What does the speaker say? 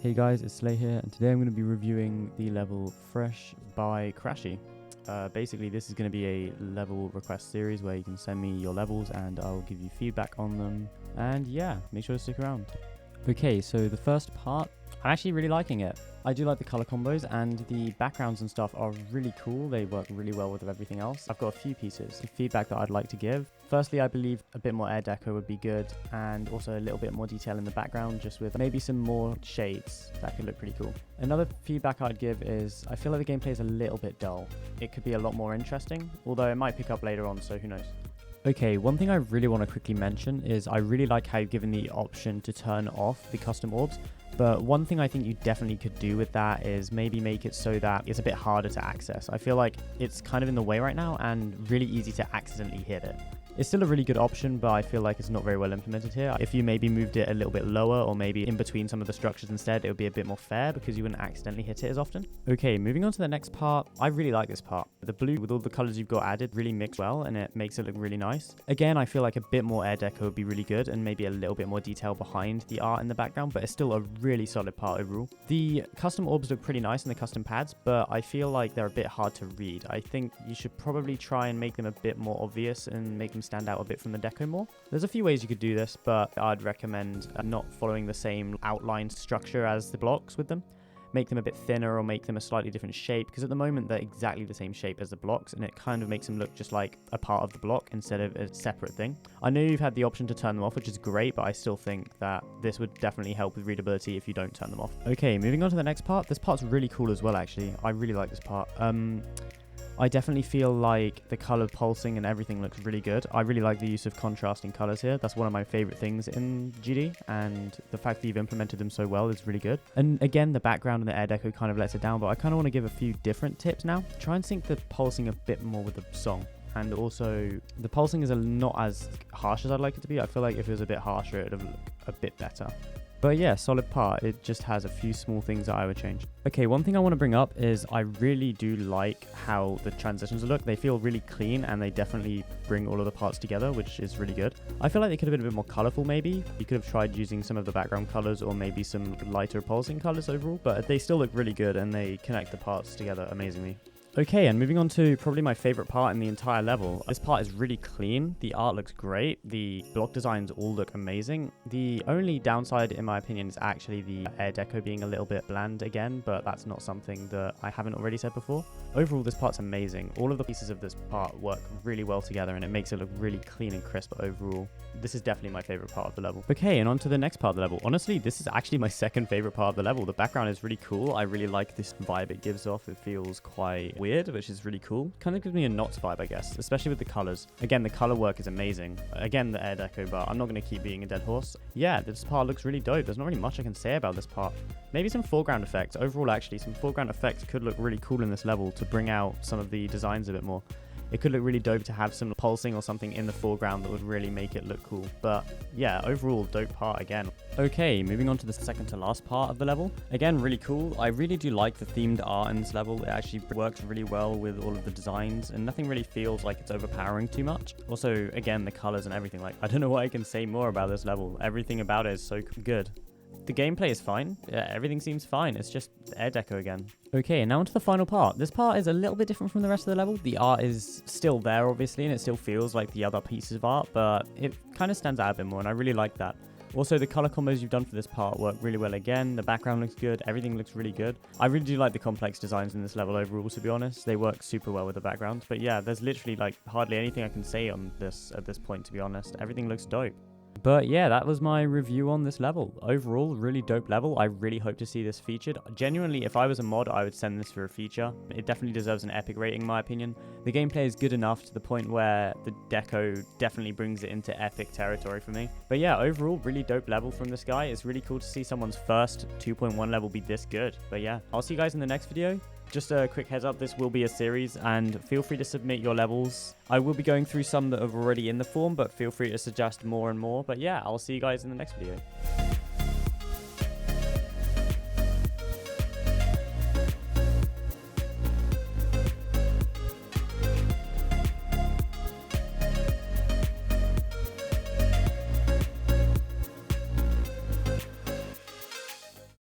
Hey guys, it's Slay here, and today I'm going to be reviewing the level Fresh by Crashyy. Basically, this is going to be a level request series where you can send me your levels and I'll give you feedback on them. And yeah, make sure to stick around. Okay, so the first part, I'm actually really liking it. I do like the color combos, and the backgrounds and stuff are really cool. They work really well with everything else. I've got a few pieces of feedback that I'd like to give. Firstly, I believe a bit more air deco would be good, and also a little bit more detail in the background, just with maybe some more shades. That could look pretty cool. Another feedback I'd give is I feel like the gameplay is a little bit dull. It could be a lot more interesting, although it might pick up later on, so who knows. Okay, one thing I really want to quickly mention is I really like how you've given the option to turn off the custom orbs. But one thing I think you definitely could do with that is maybe make it so that it's a bit harder to access. I feel like it's kind of in the way right now and really easy to accidentally hit it. It's still a really good option, but I feel like it's not very well implemented here. If you maybe moved it a little bit lower or maybe in between some of the structures instead, it would be a bit more fair because you wouldn't accidentally hit it as often. Okay, moving on to the next part. I really like this part. The blue with all the colors you've got added really mix well and it makes it look really nice. Again, I feel like a bit more air deco would be really good and maybe a little bit more detail behind the art in the background, but it's still a really solid part overall. The custom orbs look pretty nice in the custom pads, but I feel like they're a bit hard to read. I think you should probably try and make them a bit more obvious and make them stand out a bit from the deco more. There's a few ways you could do this, but I'd recommend not following the same outline structure as the blocks with them. Make them a bit thinner or make them a slightly different shape, because at the moment they're exactly the same shape as the blocks and it kind of makes them look just like a part of the block instead of a separate thing. I know you've had the option to turn them off, which is great, but I still think that this would definitely help with readability if you don't turn them off. Okay, moving on to the next part. This part's really cool as well, actually. I really like this part. I definitely feel like the color pulsing and everything looks really good. I really like the use of contrasting colors here. That's one of my favorite things in GD, and the fact that you've implemented them so well is really good. And again, the background and the air deco kind of lets it down, but I kind of want to give a few different tips now. Try and sync the pulsing a bit more with the song. And also, the pulsing is not as harsh as I'd like it to be. I feel like if it was a bit harsher, it would look a bit better. But yeah, solid part. It just has a few small things that I would change. Okay, one thing I want to bring up is I really do like how the transitions look. They feel really clean and they definitely bring all of the parts together, which is really good. I feel like they could have been a bit more colorful maybe. You could have tried using some of the background colors or maybe some lighter pulsing colors overall, but they still look really good and they connect the parts together amazingly. Okay, and moving on to probably my favorite part in the entire level. This part is really clean. The art looks great. The block designs all look amazing. The only downside, in my opinion, is actually the air deco being a little bit bland again, but that's not something that I haven't already said before. Overall, this part's amazing. All of the pieces of this part work really well together, and it makes it look really clean and crisp overall. This is definitely my favorite part of the level. Okay, and on to the next part of the level. Honestly, this is actually my second favorite part of the level. The background is really cool. I really like this vibe it gives off. It feels quite weird, which is really cool. Kind of gives me a Knots vibe, I guess, especially with the colors. Again, the color work is amazing. Again, the air deco, but I'm not going to keep being a dead horse. Yeah, this part looks really dope. There's not really much I can say about this part. Maybe some foreground effects. Overall, actually, some foreground effects could look really cool in this level to bring out some of the designs a bit more. It could look really dope to have some pulsing or something in the foreground that would really make it look cool. But yeah, overall, dope part again. Okay, moving on to the second to last part of the level. Again, really cool. I really do like the themed art in this level. It actually works really well with all of the designs and nothing really feels like it's overpowering too much. Also, again, the colors and everything. Like, I don't know what I can say more about this level. Everything about it is so good. The gameplay is fine. Yeah, everything seems fine. It's just air deco again. Okay, and now onto the final part. This part is a little bit different from the rest of the level. The art is still there, obviously, and it still feels like the other pieces of art, but it kind of stands out a bit more, and I really like that. Also, the color combos you've done for this part work really well again. The background looks good. Everything looks really good. I really do like the complex designs in this level overall, to be honest. They work super well with the background. But yeah, there's literally like hardly anything I can say on this at this point, to be honest. Everything looks dope. But yeah, that was my review on this level. Overall, really dope level. I really hope to see this featured. Genuinely, if I was a mod, I would send this for a feature. It definitely deserves an epic rating, in my opinion. The gameplay is good enough to the point where the deco definitely brings it into epic territory for me. But yeah, overall, really dope level from this guy. It's really cool to see someone's first 2.1 level be this good. But yeah, I'll see you guys in the next video. Just a quick heads up, this will be a series and feel free to submit your levels. I will be going through some that are already in the form, but feel free to suggest more and more. But yeah, I'll see you guys in the next video.